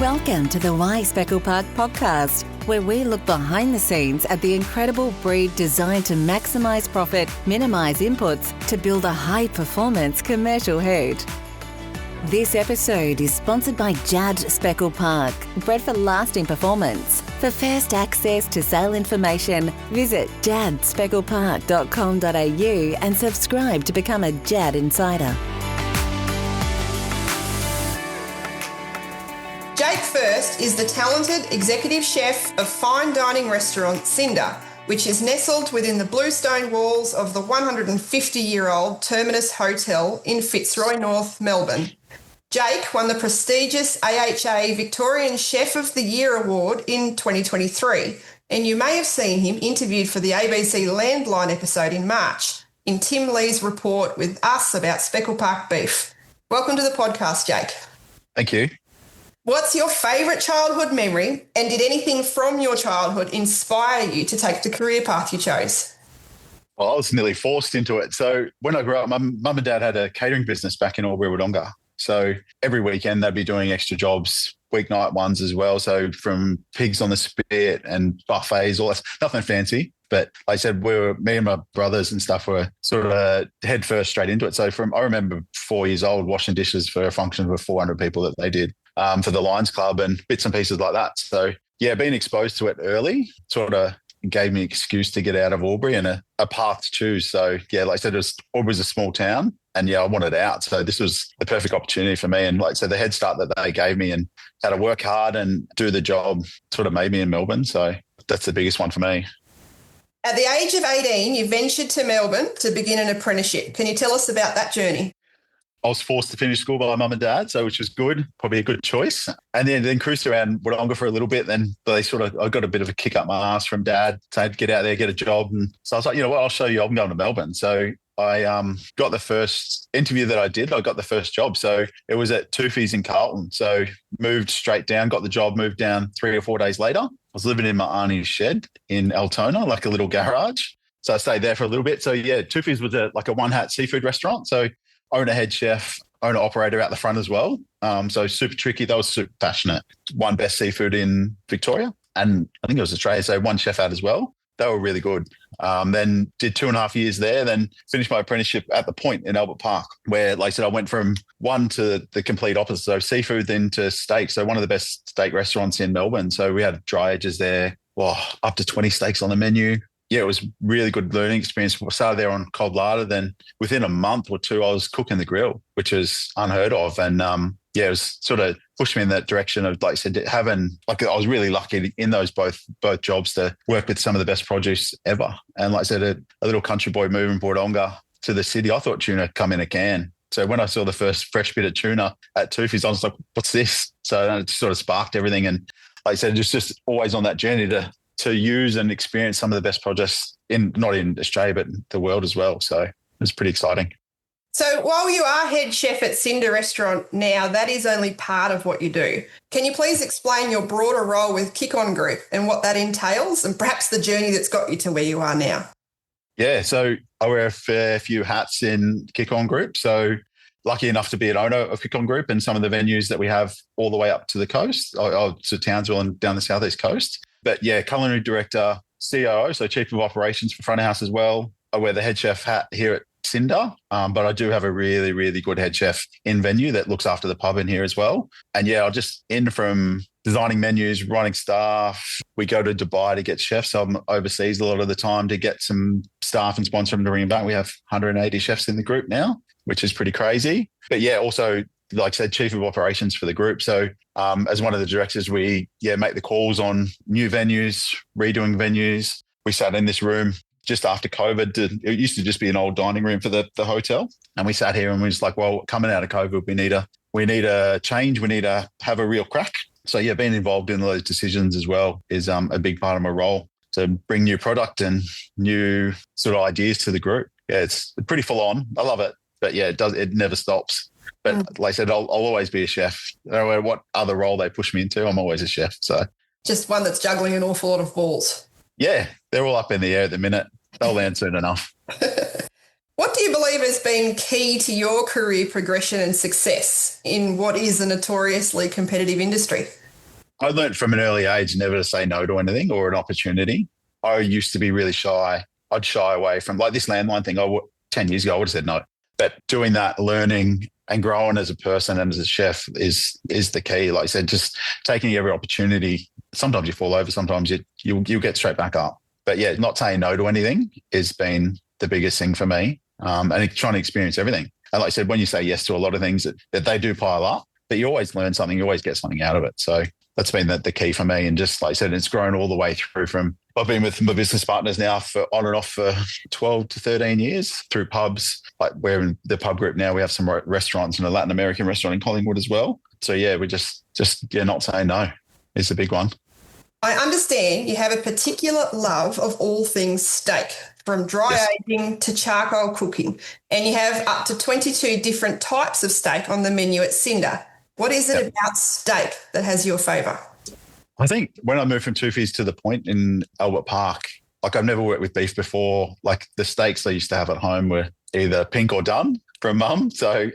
Welcome to the Speckle Park podcast, where we look behind the scenes at the incredible breed designed to maximise profit, minimise inputs to build a high-performance commercial herd. This episode is sponsored by JAD Speckle Park, bred for lasting performance. For first access to sale information, visit jadspecklepark.com.au and subscribe to become a JAD insider. Jake Furst is the talented executive chef of fine dining restaurant Cinder, which is nestled within the bluestone walls of the 150-year-old Terminus Hotel in Fitzroy North, Melbourne. Jake won the prestigious AHA Victorian Chef of the Year award in 2023, and you may have seen him interviewed for the ABC Landline episode in March in Tim Lee's report with us about Speckle Park beef. Welcome to the podcast, Jake. Thank you. What's your favourite childhood memory, and did anything from your childhood inspire you to take the career path you chose? Well, I was nearly forced into it. So when I grew up, my mum and dad had a catering business back in Albury-Wodonga. So every weekend they'd be doing extra jobs, weeknight ones as well. So from pigs on the spit and buffets, all that, nothing fancy. But like I said, me and my brothers and stuff were sort of head first straight into it. So I remember 4 years old washing dishes for a function of 400 people that they did. For the Lions Club and bits and pieces like that. So, yeah, being exposed to it early sort of gave me an excuse to get out of Albury and a path to choose. So, yeah, like I said, Albury's a small town and, yeah, I wanted out. So this was the perfect opportunity for me. And like I said, the head start that they gave me and how to work hard and do the job sort of made me in Melbourne. So that's the biggest one for me. At the age of 18, you ventured to Melbourne to begin an apprenticeship. Can you tell us about that journey? I was forced to finish school by my mum and dad, so which was good, probably a good choice. And then cruised around Wodonga for a little bit. Then I got a bit of a kick up my ass from dad, saying get out there, get a job. And so I was like, you know what, I'll show you. I'm going to Melbourne. So I got the first interview that I did. I got the first job. So it was at Toofy's in Carlton. So moved straight down, got the job, moved down 3 or 4 days later. I was living in my auntie's shed in Altona, like a little garage. So I stayed there for a little bit. So yeah, Toofy's was like a one-hat seafood restaurant. So owner, head chef, owner, operator out the front as well. So super tricky. They were super passionate. Won best seafood in Victoria and I think it was Australia. So one chef out as well. They were really good. Then did 2.5 years there, then finished my apprenticeship at the Point in Albert Park, where, like I said, I went from one to the complete opposite. So seafood, then to steak. So one of the best steak restaurants in Melbourne. So we had dry edges there, up to 20 steaks on the menu. Yeah, it was really good learning experience. We started there on cold larder. Then within a month or two, I was cooking the grill, which was unheard of. And it was sort of pushed me in that direction of, like I said, I was really lucky in those both jobs to work with some of the best produce ever. And like I said, a little country boy moving Wodonga to the city, I thought tuna come in a can. So when I saw the first fresh bit of tuna at Toofy's, I was like, what's this? So it sort of sparked everything. And like I said, just always on that journey to use and experience some of the best projects not in Australia, but the world as well. So it was pretty exciting. So while you are head chef at Cinder restaurant now, that is only part of what you do. Can you please explain your broader role with Kick On Group and what that entails and perhaps the journey that's got you to where you are now? Yeah, so I wear a fair few hats in Kick On Group. So lucky enough to be an owner of Kick On Group and some of the venues that we have all the way up to the coast, to Townsville and down the southeast coast. But yeah, culinary director, COO, so chief of operations for front of house as well. I wear the head chef hat here at Cinder, but I do have a really, really good head chef in venue that looks after the pub in here as well. And yeah, I'll just in from designing menus, running staff. We go to Dubai to get chefs. So I'm overseas a lot of the time to get some staff and sponsor them to bring them back. We have 180 chefs in the group now, which is pretty crazy. But yeah, also, like I said, chief of operations for the group. So as one of the directors, we make the calls on new venues, redoing venues. We sat in this room just after COVID. It used to just be an old dining room for the hotel. And we sat here and we was like, well, coming out of COVID, we need a change. We need to have a real crack. So yeah, being involved in those decisions as well is a big part of my role. So bring new product and new sort of ideas to the group. Yeah, it's pretty full on. I love it. But yeah, it never stops. But like I said, I'll always be a chef. No matter what other role they push me into, I'm always a chef. So just one that's juggling an awful lot of balls. Yeah, they're all up in the air at the minute. They'll land soon enough. What do you believe has been key to your career progression and success in what is a notoriously competitive industry? I learned from an early age never to say no to anything or an opportunity. I used to be really shy. I'd shy away from like this landline thing. 10 years ago, I would have said no. But doing that, learning and growing as a person and as a chef is the key. Like I said, just taking every opportunity. Sometimes you fall over, sometimes you'll get straight back up. But yeah, not saying no to anything has been the biggest thing for me, and trying to experience everything. And like I said, when you say yes to a lot of things that they do pile up, but you always learn something, you always get something out of it. So that's been the key for me. And just like I said, it's grown all the way through from, I've been with my business partners now for on and off for 12 to 13 years through pubs. Like we're in the pub group now. We have some restaurants and a Latin American restaurant in Collingwood as well. So yeah, we just not saying no is a big one. I understand you have a particular love of all things steak, from dry aging to charcoal cooking, and you have up to 22 different types of steak on the menu at Cinder. What is it about steak that has your favour? I think when I moved from Two Fees to the Point in Albert Park, like I've never worked with beef before. Like the steaks I used to have at home were either pink or done from mum.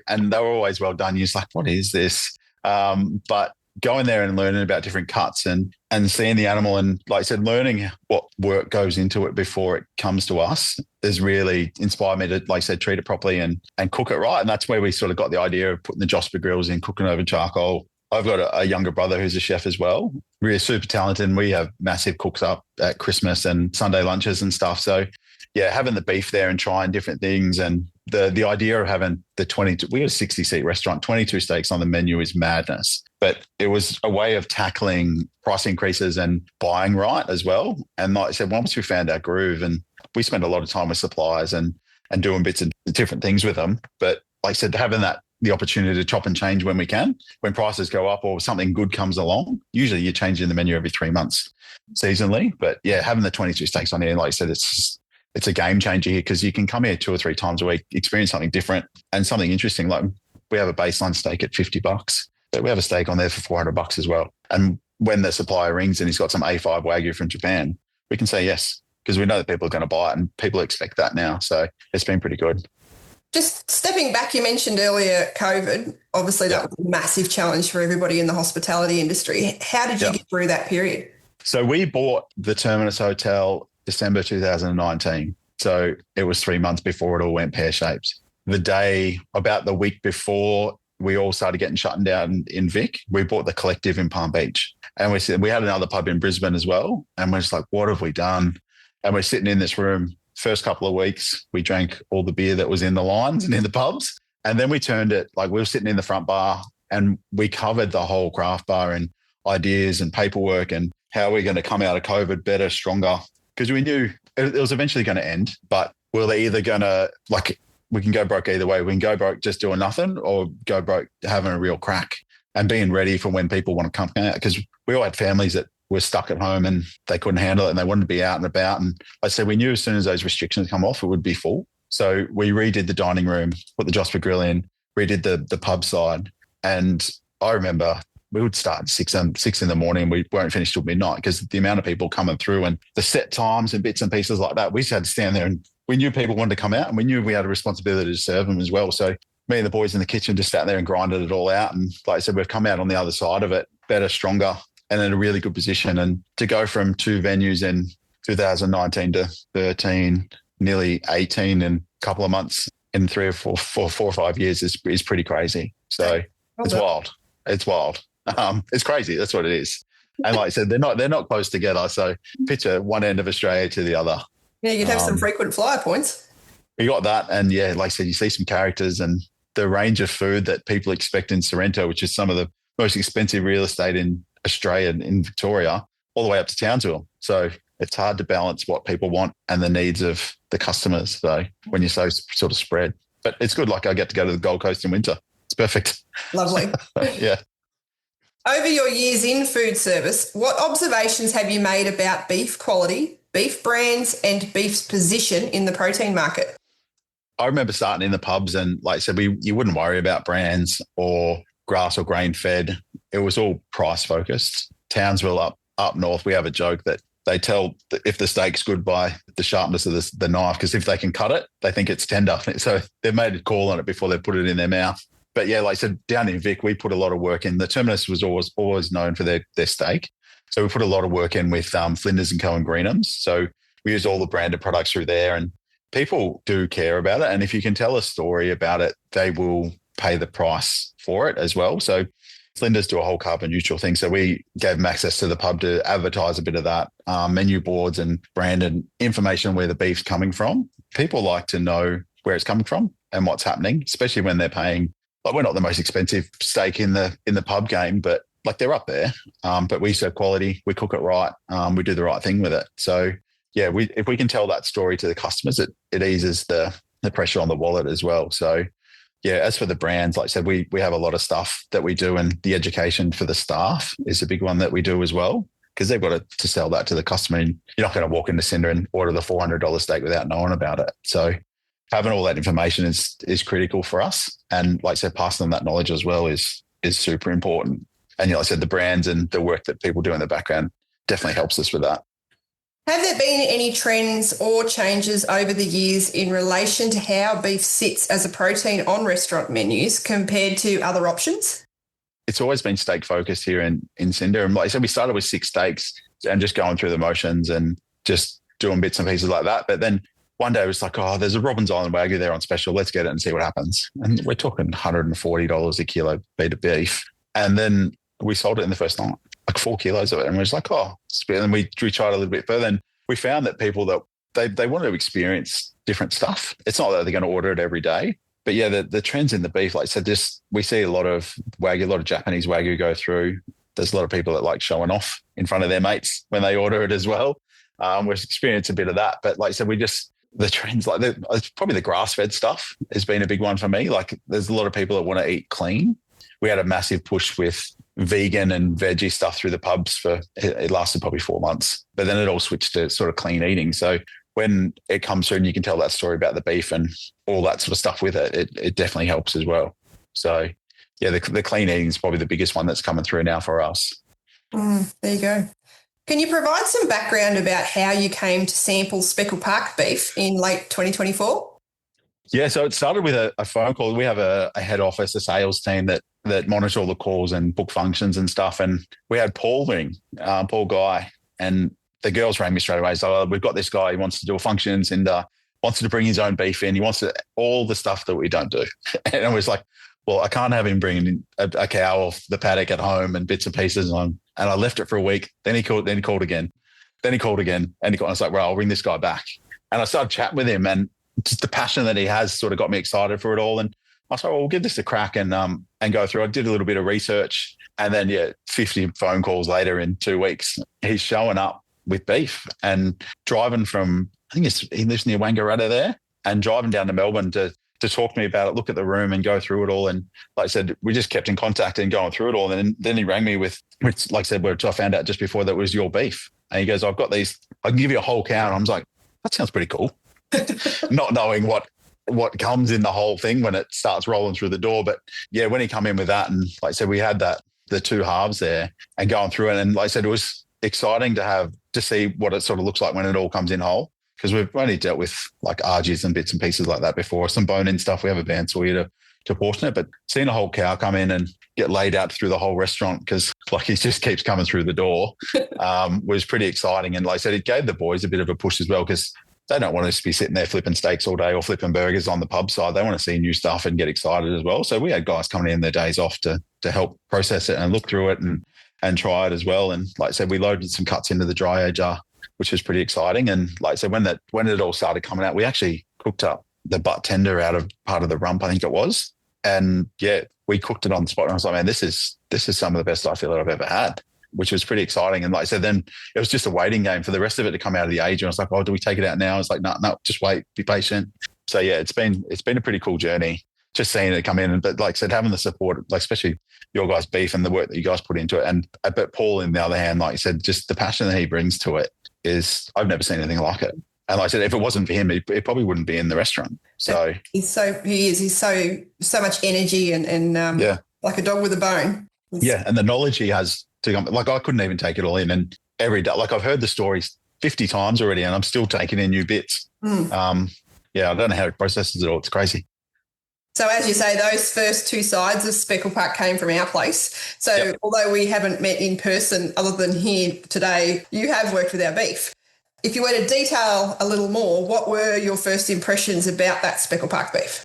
And they were always well done. You're just like, what is this? But going there and learning about different cuts and seeing the animal and, like I said, learning what work goes into it before it comes to us has really inspired me to, like I said, treat it properly and cook it right. And that's where we sort of got the idea of putting the Josper grills in, cooking over charcoal. I've got a younger brother who's a chef as well, really super talented. And we have massive cooks up at Christmas and Sunday lunches and stuff. So yeah, having the beef there and trying different things, and the idea of having we got a 60-seat restaurant, 22 steaks on the menu is madness. But it was a way of tackling price increases and buying right as well. And like I said, once we found our groove, and we spent a lot of time with suppliers and doing bits of different things with them. But like I said, having the opportunity to chop and change when we can, when prices go up or something good comes along. Usually you're changing the menu every 3 months seasonally. But yeah, having the 22 steaks on here, like I said, it's a game changer here because you can come here 2 or 3 times a week, experience something different and something interesting. Like we have a baseline steak at $50, but we have a steak on there for $400 as well. And when the supplier rings and he's got some A5 Wagyu from Japan, we can say yes because we know that people are going to buy it and people expect that now. So it's been pretty good. Just stepping back, you mentioned earlier COVID. Obviously, that was a massive challenge for everybody in the hospitality industry. How did you get through that period? So we bought the Terminus Hotel December 2019. So it was 3 months before it all went pear-shaped. About the week before we all started getting shut down in Vic, we bought the Collective in Palm Beach. And we had another pub in Brisbane as well. And we're just like, what have we done? And we're sitting in this room. First couple of weeks, we drank all the beer that was in the lines and in the pubs. And then we turned it, like we were sitting in the front bar and we covered the whole craft bar and ideas and paperwork and how we're going to come out of COVID better, stronger. Because we knew it was eventually going to end, but we're either going to, like, we can go broke either way. We can go broke just doing nothing or go broke having a real crack and being ready for when people want to come out. Because we all had families that were stuck at home and they couldn't handle it and they wanted to be out and about. And like I said, we knew as soon as those restrictions come off, it would be full. So we redid the dining room, put the Josper grill in, redid the pub side. And I remember we would start at 6 in the morning. We won't finish till midnight because the amount of people coming through and the set times and bits and pieces like that, we just had to stand there and we knew people wanted to come out and we knew we had a responsibility to serve them as well. So me and the boys in the kitchen just sat there and grinded it all out. And like I said, we've come out on the other side of it, better, stronger, and in a really good position. And to go from 2 venues in 2019 to 13, nearly 18 in a couple of months in 3 or 4 or 5 years is pretty crazy. So it's wild. It's wild. It's crazy. That's what it is. And like I said, they're not close together. So picture one end of Australia to the other. Yeah, you'd have some frequent flyer points. We got that. And yeah, like I said, you see some characters and the range of food that people expect in Sorrento, which is some of the most expensive real estate in Australia, in Victoria, all the way up to Townsville. So it's hard to balance what people want and the needs of the customers, though, when you're so sort of spread. But it's good. Like I get to go to the Gold Coast in winter. It's perfect. Lovely. Yeah. Over your years in food service, what observations have you made about beef quality, beef brands and beef's position in the protein market? I remember starting in the pubs and like I said, you wouldn't worry about brands or grass or grain fed. It was all price focused. Townsville up north, we have a joke that they tell if the steak's good by the sharpness of the knife, because if they can cut it, they think it's tender. So they've made a call on it before they put it in their mouth. But yeah, like I said, down in Vic, we put a lot of work in. The Terminus was always known for their steak. So we put a lot of work in with Flinders and Co. and Greenhams. So we use all the branded products through there, and people do care about it. And if you can tell a story about it, they will pay the price for it as well. So Flinders do a whole carbon neutral thing. So we gave them access to the pub to advertise a bit of that, menu boards and branded information where the beef's coming from. People like to know where it's coming from and what's happening, especially when they're paying. Like, we're not the most expensive steak in the pub game, but like, they're up there. But we serve quality, we cook it right, we do the right thing with it. So yeah, if we can tell that story to the customers, it eases the pressure on the wallet as well. So yeah, as for the brands, like I said, we have a lot of stuff that we do, and the education for the staff is a big one that we do as well, because they've got to sell that to the customer. And you're not going to walk into Cinder and order the $400 steak without knowing about it. So having all that information is critical for us. And like I said, passing them that knowledge as well is super important. And like I said, the brands and the work that people do in the background definitely helps us with that. Have there been any trends or changes over the years in relation to how beef sits as a protein on restaurant menus compared to other options? It's always been steak focused here in Cinder. And like I said, we started with 6 steaks and just going through the motions and just doing bits and pieces like that. But then one day it was like, oh, there's a Robbins Island Wagyu there on special. Let's get it and see what happens. And we're talking $140 a kilo beat of beef. And then we sold it in the first night, like 4 kilos of it. And we're just like, oh, and then we tried a little bit further. And we found that people that they want to experience different stuff. It's not that they're going to order it every day. But yeah, the trends in the beef, like I said, we see a lot of Wagyu, a lot of Japanese Wagyu go through. There's a lot of people that like showing off in front of their mates when they order it as well. We've experienced a bit of that. But like I said, the trends, like it's probably the grass-fed stuff has been a big one for me. Like, there's a lot of people that want to eat clean. We had a massive push with vegan and veggie stuff through the pubs it lasted probably 4 months, but then it all switched to sort of clean eating. So when it comes through and you can tell that story about the beef and all that sort of stuff with it definitely helps as well. So yeah, the clean eating is probably the biggest one that's coming through now for us. There you go. Can you provide some background about how you came to sample Speckle Park beef in late 2024? Yeah, so it started with a phone call. We have a head office, a sales team that monitor all the calls and book functions and stuff. And we had Paul Guy, and the girls rang me straight away. So we've got this guy, he wants to do a function and wants to bring his own beef in. He wants all the stuff that we don't do. And I was like, well, I can't have him bringing a cow off the paddock at home and bits and pieces on. And I left it for a week. Then he called again. And I was like, well, I'll bring this guy back. And I started chatting with him, and just the passion that he has sort of got me excited for it all. And I was like, well, we'll give this a crack and go through. I did a little bit of research, and then 50 phone calls later in 2 weeks, he's showing up with beef and driving from, I think he lives near Wangaratta there, and driving down to Melbourne to talk to me about it, look at the room and go through it all. And like I said, we just kept in contact and going through it all. And then he rang me with, like I said, which I found out just before that was your beef. And he goes, I've got these, I can give you a whole cow. And I was like, that sounds pretty cool. Not knowing what comes in the whole thing when it starts rolling through the door. But yeah, when he come in with that, and like I said, we had the 2 halves there and going through it. And like I said, it was exciting to see what it sort of looks like when it all comes in whole, because we've only dealt with like argies and bits and pieces like that before, some bone-in stuff. We have a bandsaw here to portion it, but seeing a whole cow come in and get laid out through the whole restaurant, because like he just keeps coming through the door, was pretty exciting. And like I said, it gave the boys a bit of a push as well, because they don't want us to be sitting there flipping steaks all day or flipping burgers on the pub side. They want to see new stuff and get excited as well. So we had guys coming in their days off to help process it and look through it and try it as well. And like I said, we loaded some cuts into the dry jar, which was pretty exciting. And like I said, when it all started coming out, we actually cooked up the butt tender out of part of the rump, I think it was. And yeah, we cooked it on the spot. And I was like, man, this is some of the best I feel that I've ever had, which was pretty exciting. And like I said, then it was just a waiting game for the rest of it to come out of the age. And I was like, oh, do we take it out now? I was like, no, just wait, be patient. So yeah, it's been a pretty cool journey, just seeing it come in. But like I said, having the support, like especially your guys' beef and the work that you guys put into it. But Paul, on the other hand, like you said, just the passion that he brings to it is, I've never seen anything like it. And like I said, if it wasn't for him, it probably wouldn't be in the restaurant. So he's so much energy and like a dog with a bone. And the knowledge he has to come, like I couldn't even take it all in. And every day, like I've heard the stories 50 times already, and I'm still taking in new bits. I don't know how it processes it all. It's crazy. So as you say, those first two sides of Speckle Park came from our place. So although we haven't met in person other than here today, you have worked with our beef. If you were to detail a little more, what were your first impressions about that Speckle Park beef?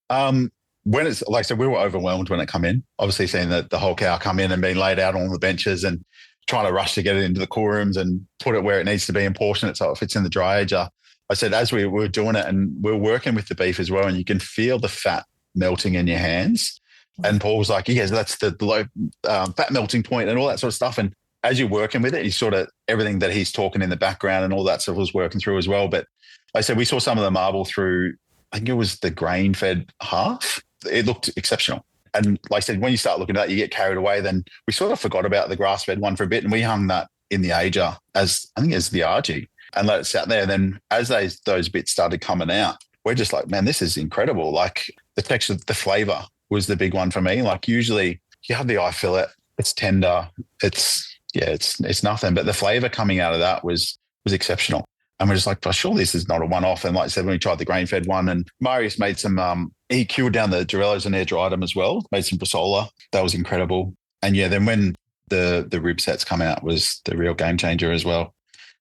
When it's like I said, we were overwhelmed when it come in. Obviously, seeing the whole cow come in and being laid out on the benches and trying to rush to get it into the cool rooms and put it where it needs to be and portion it so it fits in the dry ager. I said, as we were doing it and we're working with the beef as well, and you can feel the fat melting in your hands. And Paul was like, yes, that's the low fat melting point and all that sort of stuff. And as you're working with it, you sort of everything that he's talking in the background and all that stuff was working through as well. But like I said, we saw some of the marble through, I think it was the grain-fed half. It looked exceptional. And like I said, when you start looking at that, you get carried away. Then we sort of forgot about the grass-fed one for a bit, and we hung that in the ager as, I think as the RG, and let it sit there. And then as those bits started coming out, we're just like, man, this is incredible. Like the texture, the flavour was the big one for me. Like usually you have the eye fillet, it's tender, it's nothing. But the flavour coming out of that was exceptional. And we're just like, oh, sure, this is not a one-off. And like I said, when we tried the grain-fed one, and Marius made some, he cured down the Dorellos and air-dried them as well, made some Brasola. That was incredible. And yeah, then when the rib sets come out was the real game changer as well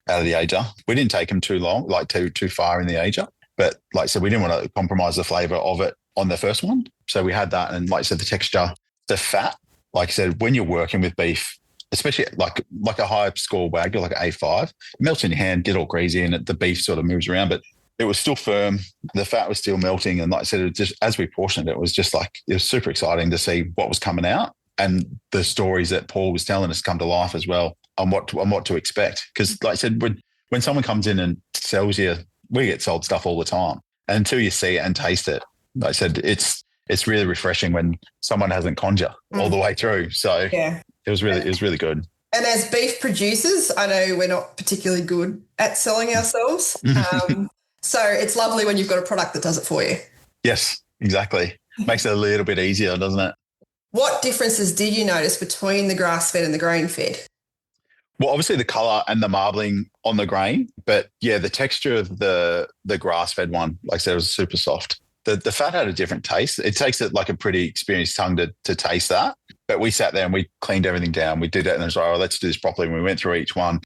out of the ager. We didn't take them too long, like too far in the ager. But like I said, we didn't want to compromise the flavour of it on the first one. So we had that. And like I said, the texture, the fat, like I said, when you're working with beef, especially like a high score Wagyu, like an A5, it melts in your hand, get all greasy, and the beef sort of moves around, but it was still firm. The fat was still melting. And like I said, it just, as we portioned it was just like, it was super exciting to see what was coming out and the stories that Paul was telling us come to life as well on what to expect. Because like I said, when someone comes in and sells you, we get sold stuff all the time. And until you see it and taste it, like I said, it's really refreshing when someone hasn't conned you all the way through. So yeah. It was really good. And as beef producers, I know we're not particularly good at selling ourselves. So it's lovely when you've got a product that does it for you. Yes, exactly. Makes it a little bit easier, doesn't it? What differences did you notice between the grass-fed and the grain-fed? Well, obviously the colour and the marbling on the grain, but yeah, the texture of the grass-fed one, like I said, was super soft. The fat had a different taste. It takes it like a pretty experienced tongue to taste that. But we sat there and we cleaned everything down. We did it and it was like, oh, let's do this properly. And we went through each one,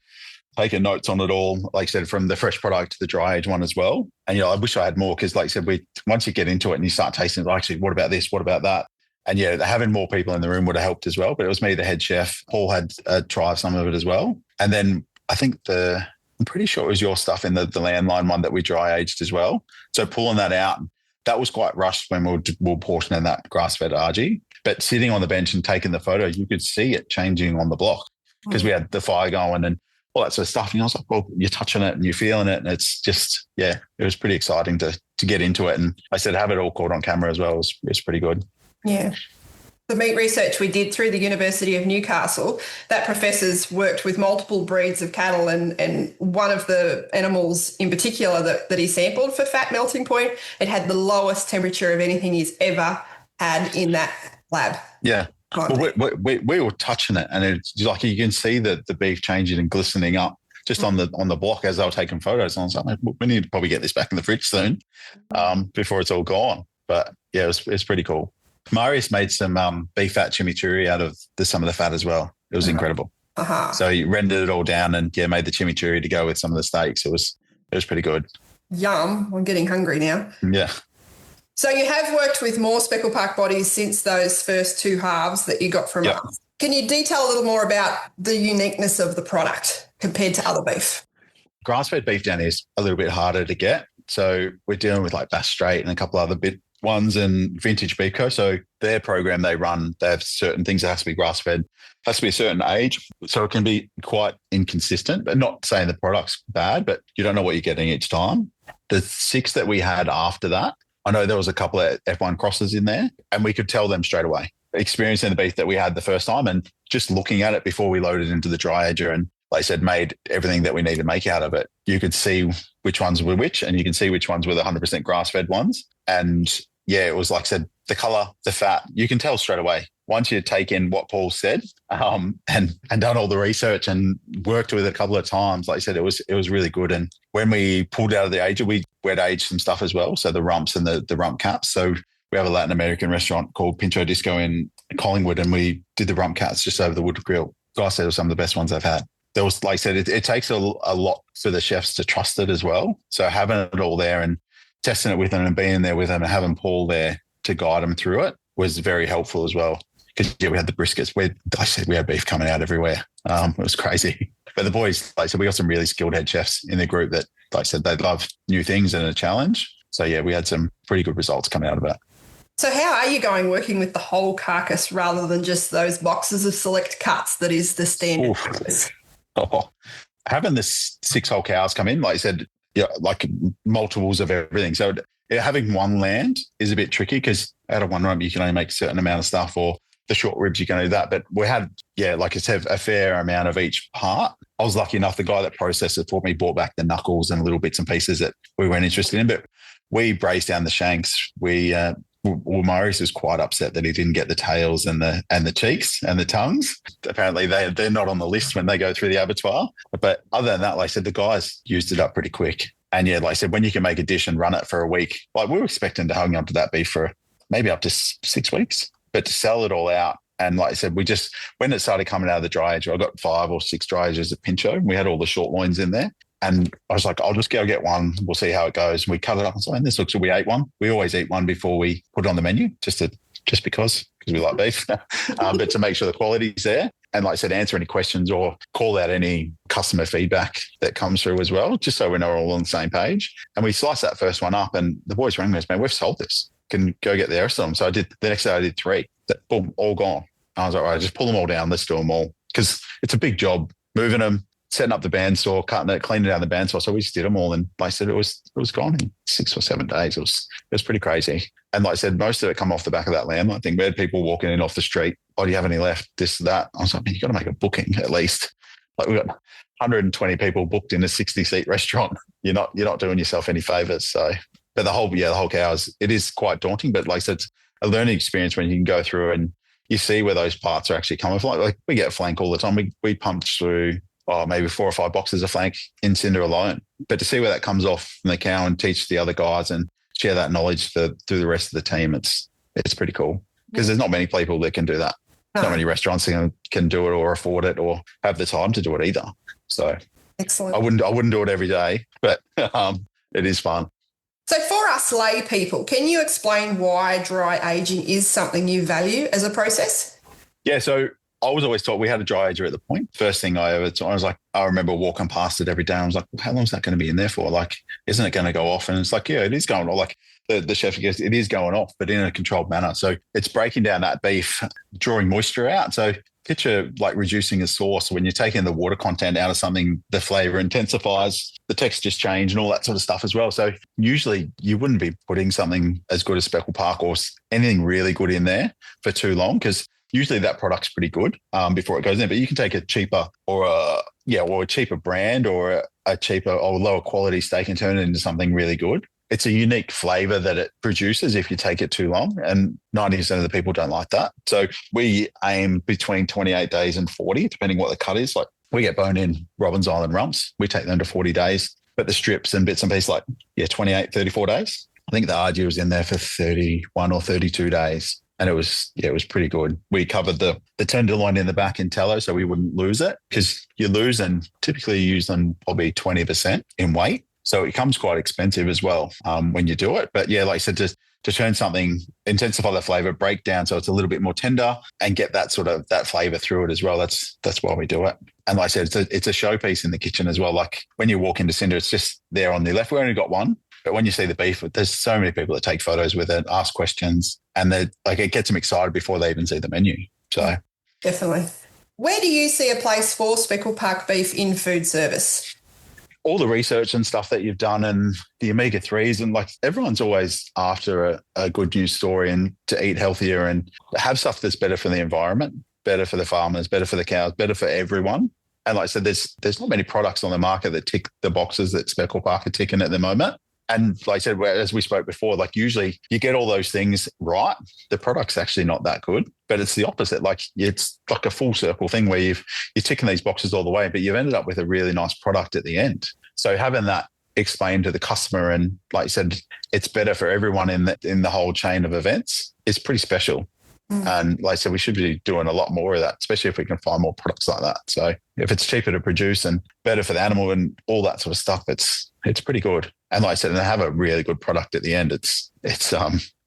taking notes on it all, like I said, from the fresh product to the dry age one as well. And, I wish I had more because, like I said, once you get into it and you start tasting it, actually, what about this? What about that? And, yeah, having more people in the room would have helped as well. But it was me, the head chef. Paul had tried some of it as well. And then I think I'm pretty sure it was your stuff in the landline one that we dry aged as well. So pulling that out, that was quite rushed when we were portioning that grass-fed RG. But sitting on the bench and taking the photo, you could see it changing on the block because we had the fire going and all that sort of stuff. And I was like, well, you're touching it and you're feeling it. And it's just, yeah, it was pretty exciting to get into it. And I said, have it all caught on camera as well was pretty good. Yeah. The meat research we did through the University of Newcastle, that professor's worked with multiple breeds of cattle and one of the animals in particular that he sampled for fat melting point, it had the lowest temperature of anything he's ever had in that lab. Yeah. Well, we were touching it and it's like you can see the beef changing and glistening up just on the block as they were taking photos. And I was like, we need to probably get this back in the fridge soon before it's all gone. But yeah, it was pretty cool. Marius made some beef fat chimichurri out of some of the fat as well. It was incredible. So he rendered it all down and made the chimichurri to go with some of the steaks. It was pretty good. Yum. I'm getting hungry now. Yeah. So you have worked with more Speckle Park bodies since those first two halves that you got from us. Can you detail a little more about the uniqueness of the product compared to other beef? Grass-fed beef down here is a little bit harder to get. So we're dealing with like Bass Strait and a couple other ones and Vintage Beefco. So their program they run, they have certain things that has to be grass-fed, has to be a certain age. So it can be quite inconsistent, but not saying the product's bad, but you don't know what you're getting each time. The 6 that we had after that, I know there was a couple of F1 crosses in there and we could tell them straight away. Experiencing the beef that we had the first time and just looking at it before we loaded into the dry ager and, like I said, made everything that we needed to make out of it. You could see which ones were which and you can see which ones were the 100% grass-fed ones. And yeah, it was like I said, the colour, the fat, you can tell straight away once you take in what Paul said, and done all the research and worked with it a couple of times, like I said, it was really good. And when we pulled out of the ager, we wet aged some stuff as well. So the rumps and the rump caps. So we have a Latin American restaurant called Pincho Disco in Collingwood, and we did the rump caps just over the wood grill. Guy said it was some of the best ones I've had. There was, like I said, it takes a lot for the chefs to trust it as well. So having it all there and testing it with them and being there with them and having Paul there to guide them through it was very helpful as well. Because we had the briskets. Like I said, we had beef coming out everywhere. It was crazy. But the boys, like I said, we got some really skilled head chefs in the group that, like I said, they love new things and a challenge. So yeah, we had some pretty good results coming out of it. So how are you going working with the whole carcass rather than just those boxes of select cuts that is the standard? Having the 6 whole cows come in, like I said, yeah, like multiples of everything. So having one land is a bit tricky because out of one rump you can only make a certain amount of stuff, or the short ribs you can do that. But we had, like I said, a fair amount of each part. I was lucky enough, the guy that processed it for me brought back the knuckles and little bits and pieces that we weren't interested in. But we braised down the shanks. Maurice was quite upset that he didn't get the tails and the cheeks and the tongues. Apparently they're not on the list when they go through the abattoir. But other than that, like I said, the guys used it up pretty quick. And yeah, like I said, when you can make a dish and run it for a week, like we were expecting to hang on to that beef for maybe up to 6 weeks, but to sell it all out. And like I said, when it started coming out of the dry age, I got 5 or 6 dry ages of Pincho, and we had all the short loins in there. And I was like, I'll just go get one. We'll see how it goes. And we cut it up and so, and this looks like we ate one. We always eat one before we put it on the menu, just because we like beef, but to make sure the quality's there. And like I said, answer any questions or call out any customer feedback that comes through as well, just so we're all on the same page. And we sliced that first one up, and the boys rang me, man, we've sold this. Can go get the rest of them. So the next day I did 3. Boom, all gone. I was like, all right, just pull them all down. Let's do them all. Because it's a big job moving them, setting up the bandsaw, cutting it, cleaning down the bandsaw. So we just did them all. And like I said, it was gone in 6 or 7 days. It was pretty crazy. And like I said, most of it come off the back of that landline thing. We had people walking in off the street. Oh, do you have any left? This, that. I was like, man, you got to make a booking at least. Like we've got 120 people booked in a 60-seat restaurant. You're not doing yourself any favors. So, but the whole cows, it is quite daunting. But like I said, it's a learning experience when you can go through and you see where those parts are actually coming from. Like we get flank all the time. We punch through maybe 4 or 5 boxes of flank in Cinder alone. But to see where that comes off from the cow and teach the other guys and share that knowledge through the rest of the team, it's pretty cool because there's not many people that can do that. Not many restaurants can do it or afford it or have the time to do it either. So excellent. I wouldn't do it every day, but it is fun. So for us lay people, can you explain why dry aging is something you value as a process? Yeah, so I was always taught we had a dry ager at the point. First thing I was like, I remember walking past it every day. I was like, well, how long is that going to be in there for? Like, isn't it going to go off? And it's like, yeah, it is going off. Like the chef goes, it is going off, but in a controlled manner. So it's breaking down that beef, drawing moisture out. So picture like reducing a sauce. When you're taking the water content out of something, the flavour intensifies, the textures change and all that sort of stuff as well. So usually you wouldn't be putting something as good as Speckle Park or anything really good in there for too long because usually that product's pretty good before it goes in. But you can take a cheaper or a cheaper brand or a cheaper or lower quality steak and turn it into something really good. It's a unique flavour that it produces if you take it too long, and 90% of the people don't like that. So we aim between 28 days and 40, depending what the cut is. Like we get bone-in Robbins Island rumps. We take them to 40 days, but the strips and bits and pieces 28, 34 days. I think the Argy was in there for 31 or 32 days. And it was pretty good. We covered the tenderloin in the back in tallow so we wouldn't lose it because you lose and typically you use them probably 20% in weight. So it becomes quite expensive as well when you do it. But yeah, like I said, to turn something, intensify the flavour, break down so it's a little bit more tender and get that sort of that flavour through it as well. That's why we do it. And like I said, it's a showpiece in the kitchen as well. Like when you walk into Cinder, it's just there on the left. We only got one. But when you see the beef, there's so many people that take photos with it, ask questions, and it gets them excited before they even see the menu. So definitely. Where do you see a place for Speckle Park beef in food service? All the research and stuff that you've done and the omega-3s and like everyone's always after a good news story and to eat healthier and have stuff that's better for the environment, better for the farmers, better for the cows, better for everyone. And like I said, there's not many products on the market that tick the boxes that Speckle Park are ticking at the moment. And like I said, as we spoke before, like usually you get all those things right, the product's actually not that good, but it's the opposite. Like it's like a full circle thing where you're ticking these boxes all the way, but you've ended up with a really nice product at the end. So having that explained to the customer, and like you said, it's better for everyone in the whole chain of events, is pretty special. And like I said, we should be doing a lot more of that, especially if we can find more products like that. So if it's cheaper to produce and better for the animal and all that sort of stuff, it's pretty good. And like I said, and they have a really good product at the end. It's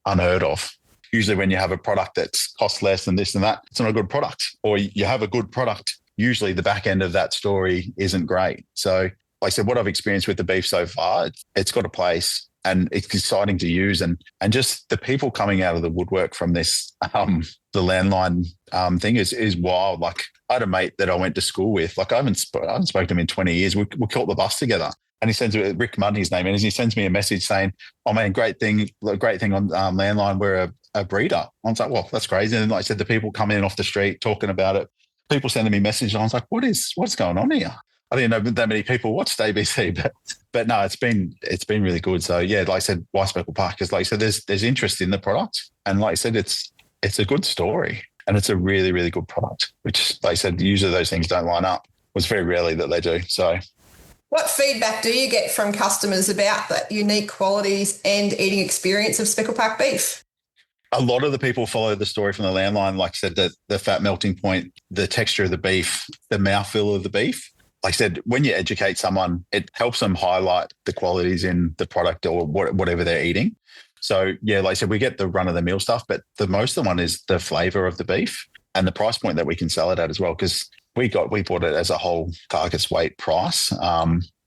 unheard of. Usually when you have a product that's costs less than this and that, it's not a good product. Or you have a good product, usually the back end of that story isn't great. So like I said, what I've experienced with the beef so far, it's got a place. And it's exciting to use, and just the people coming out of the woodwork from this, the landline thing is wild. Like I had a mate that I went to school with. Like I haven't spoken to him in 20 years. We caught the bus together, and he sends me, Rick Mudd, his name is. He sends me a message saying, "Oh man, great thing on landline. We're a breeder." I was like, "Well, that's crazy." And like I said, the people coming in off the street talking about it, people sending me messages. I was like, "What's going on here?" I didn't know that many people watched ABC, but no, it's been really good. So yeah, like I said, why Speckle Park? Because like I said, there's interest in the product, and like I said, it's a good story, and it's a really, really good product. Which, like I said, usually those things don't line up. It's very rarely that they do. So, what feedback do you get from customers about the unique qualities and eating experience of Speckle Park beef? A lot of the people follow the story from the landline. Like I said, the fat melting point, the texture of the beef, the mouthfeel of the beef. Like I said, when you educate someone, it helps them highlight the qualities in the product or whatever they're eating. So, yeah, like I said, we get the run-of-the-mill stuff, but the most of the one is the flavour of the beef and the price point that we can sell it at as well, because we bought it as a whole carcass weight price.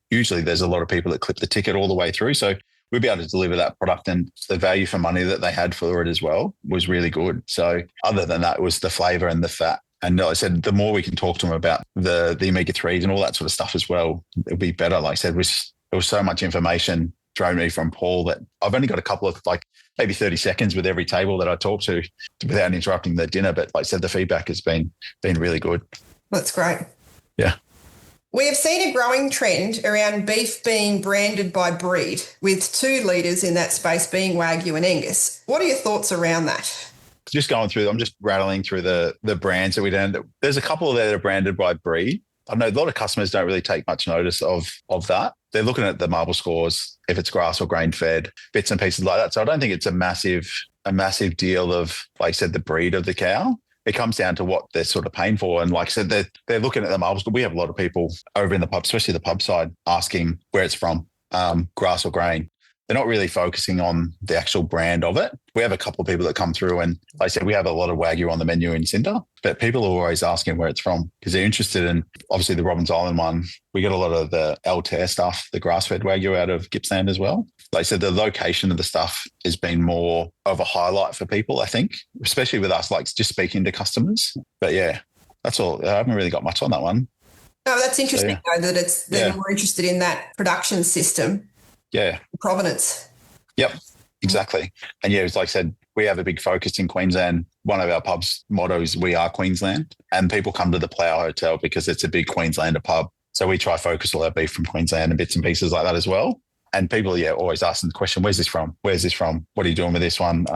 Usually there's a lot of people that clip the ticket all the way through. So we'd be able to deliver that product, and the value for money that they had for it as well was really good. So other than that, it was the flavour and the fat. And like I said, the more we can talk to them about the omega-3s and all that sort of stuff as well, it'll be better. Like I said, there was so much information thrown me from Paul that I've only got a couple of maybe 30 seconds with every table that I talk to without interrupting the dinner. But like I said, the feedback has been really good. That's great. Yeah. We have seen a growing trend around beef being branded by breed, with two leaders in that space being Wagyu and Angus. What are your thoughts around that? Just going through, I'm just rattling through the brands that we done. There's a couple there that are branded by breed. I know a lot of customers don't really take much notice of that. They're looking at the marble scores, if it's grass or grain fed, bits and pieces like that. So I don't think it's a massive deal of, like I said, the breed of the cow. It comes down to what they're sort of paying for. And like I said, they're looking at the marble score. We have a lot of people over in the pub, especially the pub side, asking where it's from, grass or grain. They're not really focusing on the actual brand of it. We have a couple of people that come through, and like I said, we have a lot of Wagyu on the menu in Cinder, but people are always asking where it's from because they're interested in, obviously, the Robbins Island one. We get a lot of the Altair stuff, the grass-fed Wagyu out of Gippsland as well. Like I said, the location of the stuff has been more of a highlight for people, I think, especially with us, like just speaking to customers. But yeah, that's all. I haven't really got much on that one. Oh, that's interesting, though, that they're more interested in that production system. Yeah. Provenance. Yep, exactly. And yeah, it's like I said, we have a big focus in Queensland. One of our pub's motto is "We are Queensland," and people come to the Plough Hotel because it's a big Queenslander pub. So we try to focus all our beef from Queensland and bits and pieces like that as well. And people, always asking the question, "Where's this from? Where's this from? What are you doing with this one?"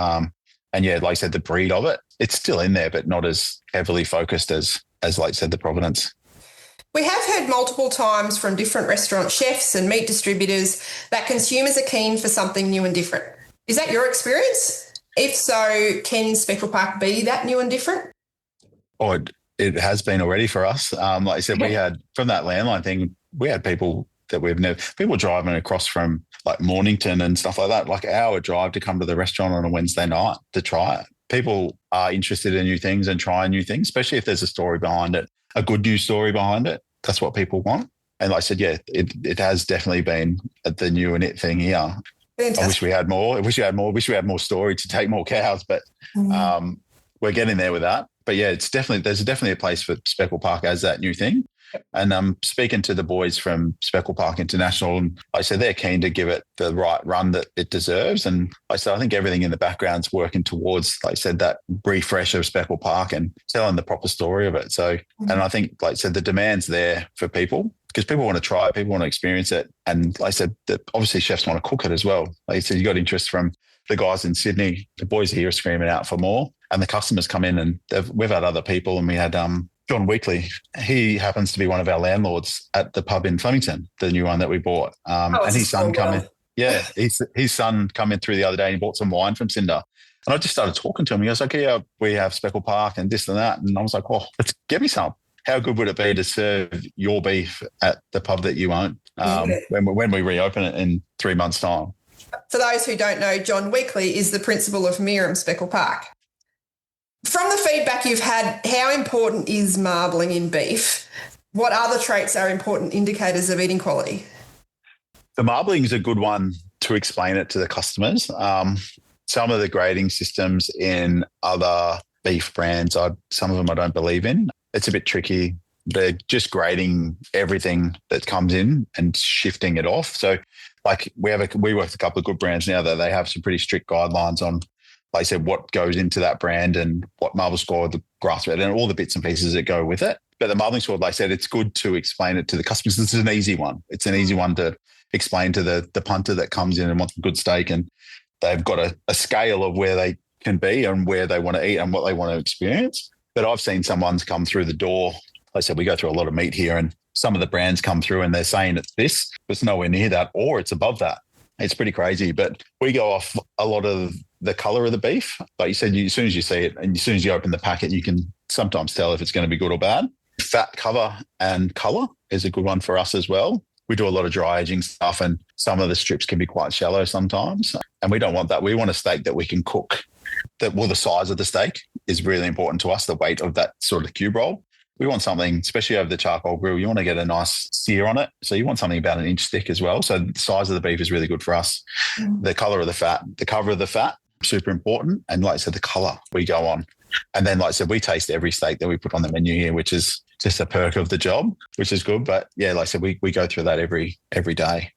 And yeah, like I said, the breed of it, it's still in there, but not as heavily focused as like I said, the provenance. We have heard multiple times from different restaurant chefs and meat distributors that consumers are keen for something new and different. Is that your experience? If so, can Speckle Park be that new and different? Oh, it has been already for us. Like I said, we had, from that landline thing, we had people that people driving across from like Mornington and stuff like that, like an hour drive to come to the restaurant on a Wednesday night to try it. People are interested in new things and trying new things, especially if there's a story behind it. A good news story behind it. That's what people want. And like I said, yeah, it has definitely been the new and it thing here. Fantastic. I wish we had more. I wish we had more story to take more cows, but we're getting there with that. But yeah, there's definitely a place for Speckle Park as that new thing. And speaking to the boys from Speckle Park International, and like I said, they're keen to give it the right run that it deserves. And like I said, I think everything in the background's working towards, like I said, that refresh of Speckle Park and telling the proper story of it. So, and I think, like I said, the demand's there for people. because people want to try it, people want to experience it. And like I said, obviously chefs want to cook it as well. Like I said, you got interest from the guys in Sydney. The boys here are screaming out for more, and the customers come in, and we've had other people, and we had John Weekly. He happens to be one of our landlords at the pub in Flemington, the new one that we bought. And his son come in. Yeah, his son come in through the other day and he bought some wine from Cinder. And I just started talking to him. He goes, okay, yeah, we have Speckle Park and this and that. And I was like, oh, let's get me some. How good would it be to serve your beef at the pub that you own when we reopen it in 3 months' time? For those who don't know, John Weekly is the principal of Miram Speckle Park. From the feedback you've had, how important is marbling in beef? What other traits are important indicators of eating quality? The marbling is a good one to explain it to the customers. Some of the grading systems in other beef brands, some of them I don't believe in. It's a bit tricky. They're just grading everything that comes in and shifting it off. So like we work with a couple of good brands now that they have some pretty strict guidelines on, like I said, what goes into that brand and what marble score, the grass-fed, and all the bits and pieces that go with it. But the marbling score, like I said, it's good to explain it to the customers. This is an easy one. It's an easy one to explain to the punter that comes in and wants a good steak, and they've got a scale of where they can be and where they want to eat and what they want to experience. But I've seen someone's come through the door. Like I said, we go through a lot of meat here, and some of the brands come through and they're saying it's this, but it's nowhere near that, or it's above that. It's pretty crazy. But we go off a lot of the colour of the beef. Like you said, as soon as you see it and as soon as you open the packet, you can sometimes tell if it's going to be good or bad. Fat cover and colour is a good one for us as well. We do a lot of dry aging stuff, and some of the strips can be quite shallow sometimes. And we don't want that. We want a steak that we can cook. The size of the steak is really important to us, the weight of that sort of cube roll. We want something, especially over the charcoal grill, you want to get a nice sear on it. So you want something about an inch thick as well. So the size of the beef is really good for us. The colour of the fat, the cover of the fat, super important. And like I said, the colour we go on. And then, like I said, we taste every steak that we put on the menu here, which is just a perk of the job, which is good. But yeah, like I said, we go through that every day.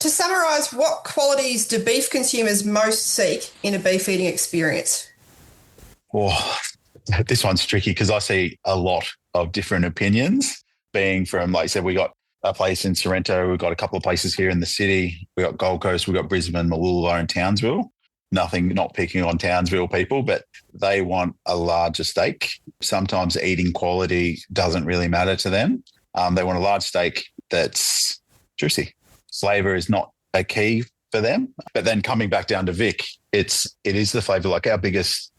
To summarise, what qualities do beef consumers most seek in a beef eating experience? Oh, this one's tricky because I see a lot of different opinions, being from, like I said, we got a place in Sorrento, we've got a couple of places here in the city, we got Gold Coast, we got Brisbane, Mooloolaba and Townsville. Not picking on Townsville people, but they want a larger steak. Sometimes eating quality doesn't really matter to them. They want a large steak that's juicy. Flavour is not a key for them. But then coming back down to Vic, it is the flavour. Like our biggest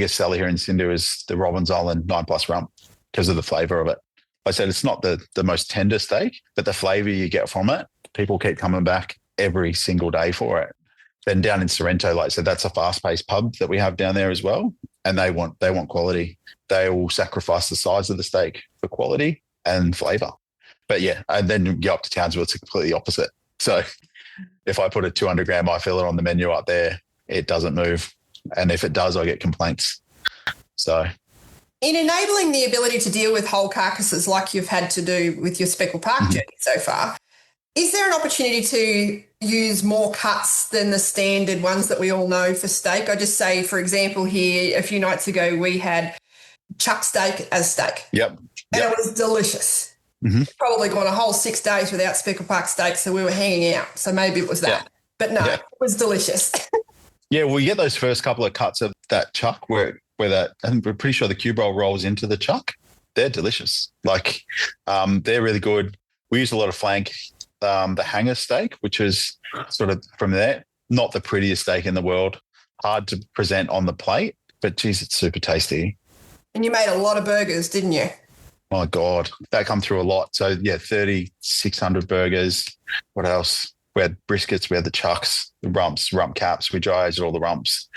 seller here in Cinder is the Robbins Island 9+ rump because of the flavour of it. I said it's not the most tender steak, but the flavour you get from it, people keep coming back every single day for it. Then down in Sorrento, like I said, that's a fast-paced pub that we have down there as well, and they want quality. They will sacrifice the size of the steak for quality and flavour. But yeah, and then you go up to Townsville, it's completely opposite. So if I put a 200-gram eye fillet on the menu up there, it doesn't move, and if it does, I get complaints. So, in enabling the ability to deal with whole carcasses like you've had to do with your Speckle Park journey so far, is there an opportunity to use more cuts than the standard ones that we all know for steak? I just say, for example, here a few nights ago we had chuck steak as steak. Yep. And it was delicious. Mm-hmm. Probably gone a whole 6 days without Speckle Park steak, so we were hanging out. So maybe it was that. Yeah. But no, it was delicious. Yeah, well, you get those first couple of cuts of that chuck where that, I think we're pretty sure the cube roll rolls into the chuck. They're delicious. Like, they're really good. We use a lot of flank. The hanger steak, which is sort of from there, not the prettiest steak in the world, hard to present on the plate, but geez, it's super tasty. And you made a lot of burgers, didn't you? My God, that come through a lot. So yeah, 3,600 burgers. What else? We had briskets, we had the chucks, the rumps, rump caps. We dry aged all the rumps,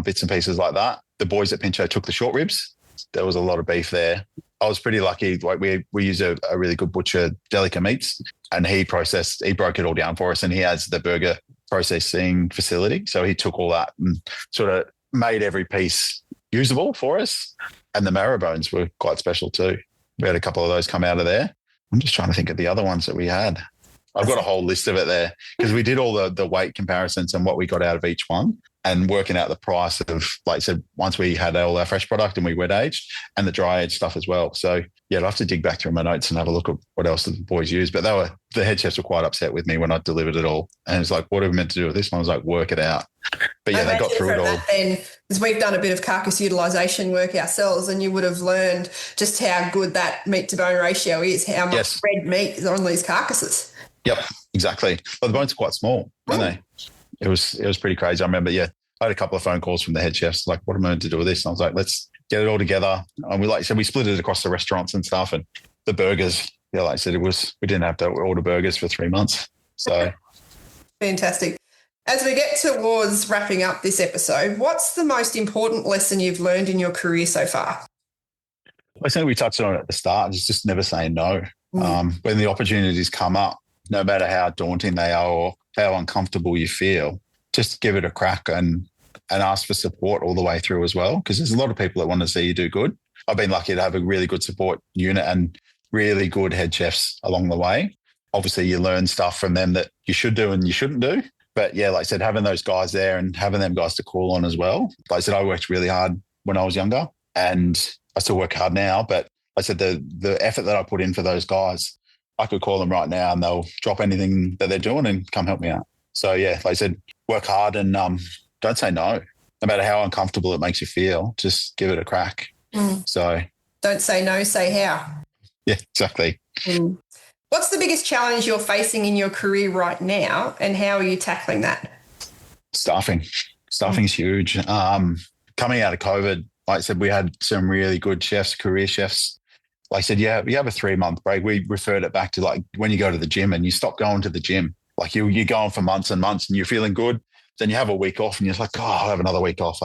bits and pieces like that. The boys at Pincho took the short ribs. There was a lot of beef there. I was pretty lucky. Like we use a really good butcher, Delica Meats, and he broke it all down for us, and he has the burger processing facility. So he took all that and sort of made every piece usable for us. And the marrow bones were quite special too. We had a couple of those come out of there. I'm just trying to think of the other ones that we had. I've got a whole list of it there because we did all the weight comparisons and what we got out of each one and working out the price of, like I said, once we had all our fresh product and we wet aged and the dry aged stuff as well. So yeah, I'll have to dig back through my notes and have a look at what else the boys used. But the head chefs were quite upset with me when I delivered it all. And it's like, what are we meant to do with this one? I was like, work it out. But yeah, they got through it all. Then, because we've done a bit of carcass utilisation work ourselves, and you would have learned just how good that meat to bone ratio is, how much red meat is on these carcasses. Yep, exactly. Well, the bones are quite small, aren't they? It was pretty crazy. I remember, I had a couple of phone calls from the head chefs, like, what am I meant to do with this? And I was like, let's get it all together. And we, like I said, we split it across the restaurants and stuff. And the burgers, like I said, we didn't have to order burgers for 3 months. So fantastic. As we get towards wrapping up this episode, what's the most important lesson you've learned in your career so far? I think we touched on it at the start, is just never saying no. When the opportunities come up, no matter how daunting they are or how uncomfortable you feel, just give it a crack and ask for support all the way through as well, because there's a lot of people that want to see you do good. I've been lucky to have a really good support unit and really good head chefs along the way. Obviously, you learn stuff from them that you should do and you shouldn't do. But yeah, like I said, having those guys there and having them guys to call on as well. Like I said, I worked really hard when I was younger and I still work hard now. But like I said, the effort that I put in for those guys, I could call them right now and they'll drop anything that they're doing and come help me out. So yeah, like I said, work hard and don't say no. No matter how uncomfortable it makes you feel, just give it a crack. So don't say no, say how. Yeah, exactly. What's the biggest challenge you're facing in your career right now and how are you tackling that? Staffing. Staffing's huge. Coming out of COVID, like I said, we had some really good chefs, career chefs. Like I said, you have a 3-month break. We referred it back to like when you go to the gym and you stop going to the gym. Like you're going for months and months and you're feeling good. Then you have a week off and you're like, I'll have another week off.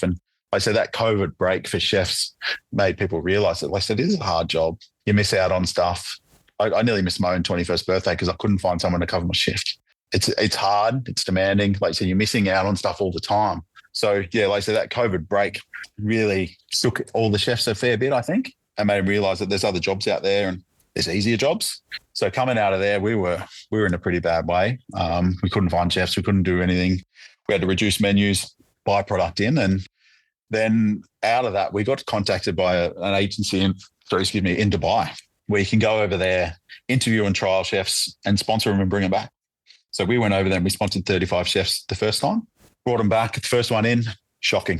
And like I said, that COVID break for chefs made people realise that, like I said, it is a hard job. You miss out on stuff. I nearly missed my own 21st birthday because I couldn't find someone to cover my shift. It's hard. It's demanding. Like I said, you're missing out on stuff all the time. So, yeah, like I said, that COVID break really shook all the chefs a fair bit, I think, and made them realise that there's other jobs out there and there's easier jobs. So coming out of there, we were in a pretty bad way. We couldn't find chefs. We couldn't do anything. We had to reduce menus, buy product in. And then out of that, we got contacted by an agency in Dubai, where you can go over there, interview and trial chefs and sponsor them and bring them back. So we went over there and we sponsored 35 chefs the first time, brought them back. The first one in, shocking.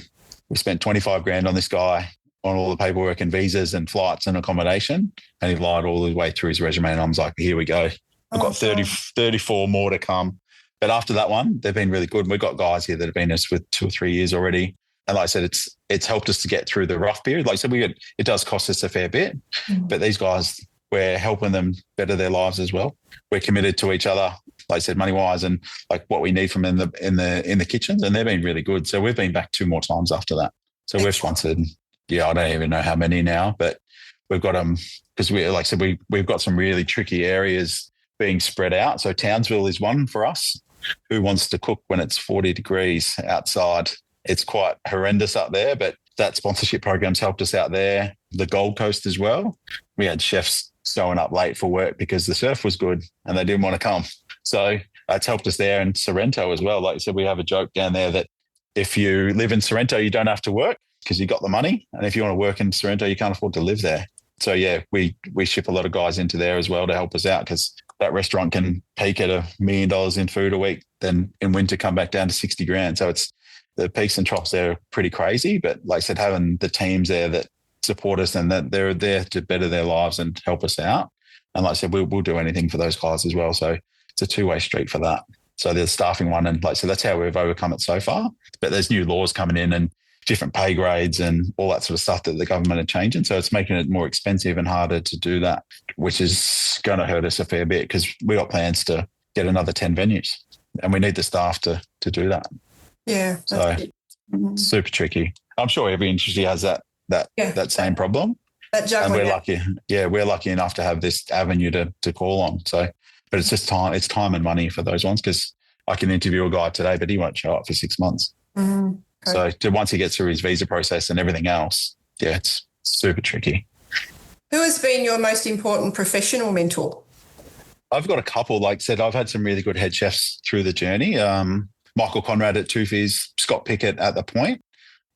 We spent 25 grand on this guy on all the paperwork and visas and flights and accommodation. And he lied all the way through his resume. And I was like, here we go. We've got 34 more to come. But after that one, they've been really good. And we've got guys here that have been with us with 2 or 3 years already. And like I said, it's helped us to get through the rough period. Like I said, it does cost us a fair bit, but these guys, we're helping them better their lives as well. We're committed to each other, like I said, money wise, and like what we need from in the kitchens, and they've been really good. So we've been back 2 more times after that. So we've sponsored, I don't even know how many now, but we've got them because like I said, we've got some really tricky areas being spread out. So Townsville is one for us. Who wants to cook when it's 40 degrees outside? It's quite horrendous up there, but that sponsorship program's helped us out there. The Gold Coast as well. We had chefs showing up late for work because the surf was good and they didn't want to come. So that's helped us there. And Sorrento as well. Like I said, we have a joke down there that if you live in Sorrento, you don't have to work because you got the money. And if you want to work in Sorrento, you can't afford to live there. So yeah, we ship a lot of guys into there as well to help us out because that restaurant can peak at $1 million in food a week, then in winter come back down to 60 grand. So it's the peaks and troughs there are pretty crazy. But like I said, having the teams there that support us and that they're there to better their lives and help us out. And like I said, we'll do anything for those guys as well. So it's a 2-way street for that. So there's staffing one. And like I said, that's how we've overcome it so far. But there's new laws coming in and different pay grades and all that sort of stuff that the government are changing. So it's making it more expensive and harder to do that, which is going to hurt us a fair bit because we got plans to get another 10 venues and we need the staff to do that. Yeah. So super tricky. I'm sure every industry has that same problem. That juggling. And we're lucky. Yeah, we're lucky enough to have this avenue to call on. So, but it's just time. It's time and money for those ones because I can interview a guy today, but he won't show up for 6 months. Mm-hmm. Okay. So once he gets through his visa process and everything else, yeah, it's super tricky. Who has been your most important professional mentor? I've got a couple. Like I said, I've had some really good head chefs through the journey. Michael Conrad at Toofy's, Scott Pickett at The Point,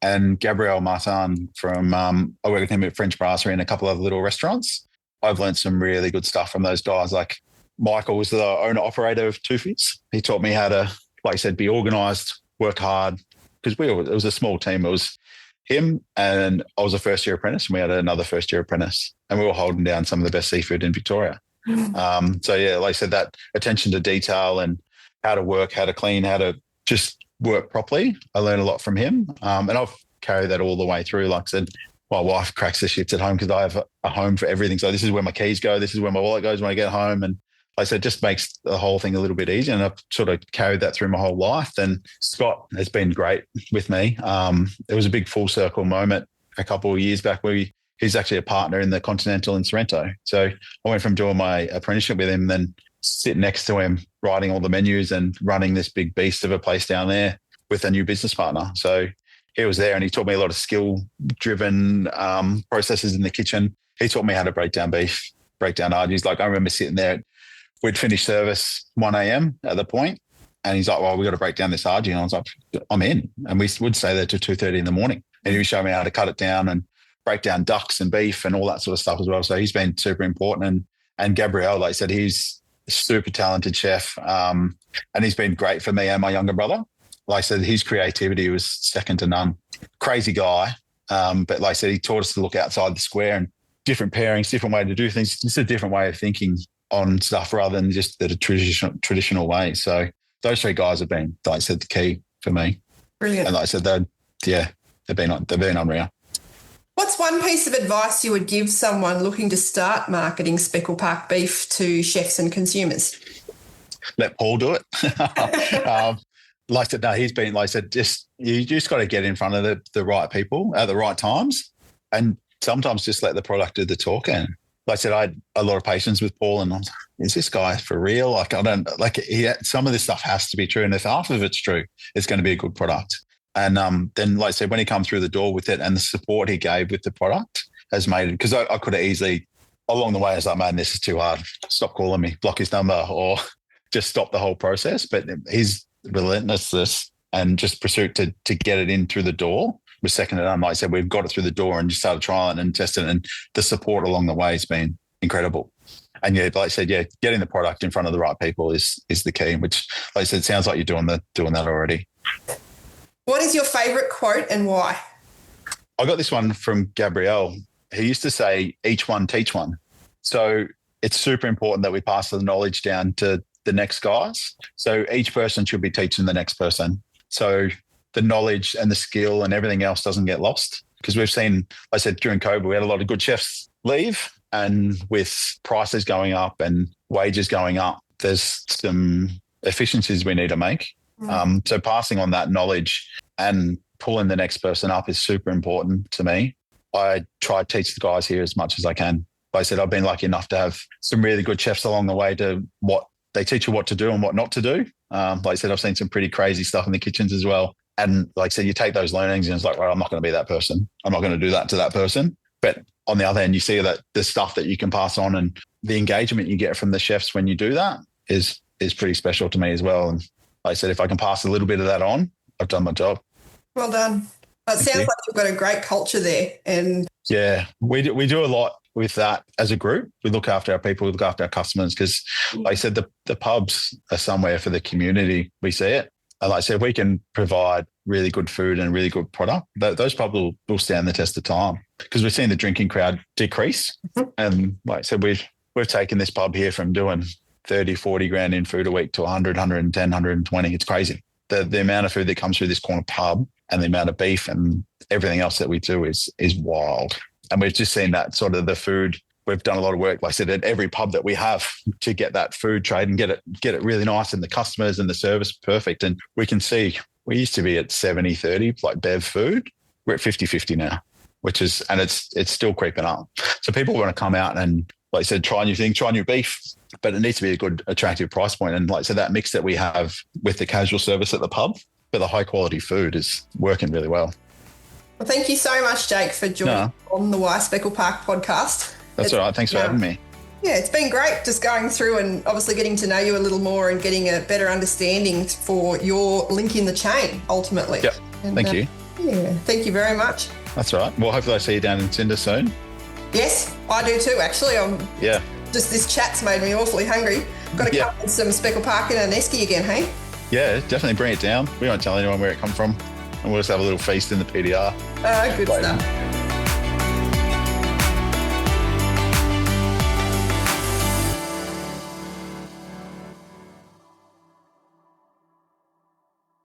and Gabriel Martin from, I work with him at French Brasserie and a couple of little restaurants. I've learned some really good stuff from those guys. Like Michael was the owner-operator of Toofy's. He taught me how to, like I said, be organised, work hard, because it was a small team. It was him and I was a first-year apprentice, and we had another first-year apprentice, and we were holding down some of the best seafood in Victoria. So, yeah, like I said, that attention to detail and how to work, how to clean, how to just work properly, I learned a lot from him. And I've carried that all the way through. Like I said, my wife cracks the shits at home because I have a home for everything. So this is where my keys go. This is where my wallet goes when I get home. And like I said, it just makes the whole thing a little bit easier. And I've sort of carried that through my whole life. And Scott has been great with me. It was a big full circle moment a couple of years back where he's actually a partner in the Continental in Sorrento. So I went from doing my apprenticeship with him, then sitting next to him, writing all the menus and running this big beast of a place down there with a new business partner. So he was there and he taught me a lot of skill-driven processes in the kitchen. He taught me how to break down beef, break down arteries. Like I remember sitting there, we'd finish service 1 a.m. at The Point, and he's like, well, we got to break down this artery. And I was like, I'm in. And we would stay there till 2:30 in the morning. And he would show me how to cut it down and break down ducks and beef and all that sort of stuff as well. So he's been super important. And Gabriel, like I said, he's a super talented chef. And he's been great for me and my younger brother. Like I said, his creativity was second to none. Crazy guy. But like I said, he taught us to look outside the square and different pairings, different way to do things. It's a different way of thinking on stuff rather than just the traditional way. So those three guys have been, like I said, the key for me. Brilliant. And like I said, they've been unreal. What's one piece of advice you would give someone looking to start marketing Speckle Park beef to chefs and consumers? Let Paul do it. Like I said, no, he's been, like I said, you just got to get in front of the right people at the right times, and sometimes just let the product do the talking. Like I said, I had a lot of patience with Paul, and I was like, is this guy for real? Like, I don't, like, some of this stuff has to be true. And if half of it's true, it's going to be a good product. And then, like I said, when he come through the door with it and the support he gave with the product has made it, because I could have easily, along the way, I was like, man, this is too hard. Stop calling me, block his number, or just stop the whole process. But his relentlessness and just pursuit to get it in through the door was second to none. Like I said, we've got it through the door and just started trialing and testing, and the support along the way has been incredible. And yeah, like I said, getting the product in front of the right people is the key, which, like I said, sounds like you're doing that already. What is your favourite quote and why? I got this one from Gabrielle. He used to say, each one teach one. So it's super important that we pass the knowledge down to the next guys. So each person should be teaching the next person. So the knowledge and the skill and everything else doesn't get lost. Because we've seen, like I said, during COVID, we had a lot of good chefs leave, and with prices going up and wages going up, there's some efficiencies we need to make. So passing on that knowledge and pulling the next person up is super important to me. I try to teach the guys here as much as I can. Like I said, I've been lucky enough to have some really good chefs along the way to what they teach you what to do and what not to do. Like I said, I've seen some pretty crazy stuff in the kitchens as well. And like I said, you take those learnings and it's like, well, I'm not going to be that person. I'm not going to do that to that person. But on the other hand, you see that the stuff that you can pass on and the engagement you get from the chefs when you do that is pretty special to me as well. And like I said, if I can pass a little bit of that on, I've done my job. Well done. It sounds like you've got a great culture there. And yeah, we do a lot with that as a group. We look after our people, we look after our customers, because like I said, the pubs are somewhere for the community. We see it. And like I said, we can provide really good food and really good product. Those pubs will stand the test of time, because we've seen the drinking crowd decrease. And like I said, we've taken this pub here from doing 30, 40 grand in food a week to 100, 110, 120. It's crazy. The amount of food that comes through this corner pub and the amount of beef and everything else that we do is wild. And we've just seen that sort of the food. We've done a lot of work, like I said, at every pub that we have to get that food trade and get it really nice, and the customers and the service perfect. And we can see we used to be at 70-30, like bev food. We're at 50-50 now, and it's still creeping up. So people want to come out and, like I said, try new things, try new beef, but it needs to be a good, attractive price point. And like I said, that mix that we have with the casual service at the pub, but the high quality food is working really well. Well, thank you so much, Jake, for joining on the Speckle Park podcast. That's all right. Thanks for having me. Yeah, it's been great just going through and obviously getting to know you a little more and getting a better understanding for your link in the chain, ultimately. Yep. Thank you. Yeah, thank you very much. That's all right. Well, hopefully I see you down in Cinder soon. Yes, I do too, actually. Yeah. Just this chat's made me awfully hungry. Got to come with some Speckle Park and an esky again, hey? Yeah, definitely bring it down. We won't tell anyone where it come from. And we'll just have a little feast in the PDR. Good stuff.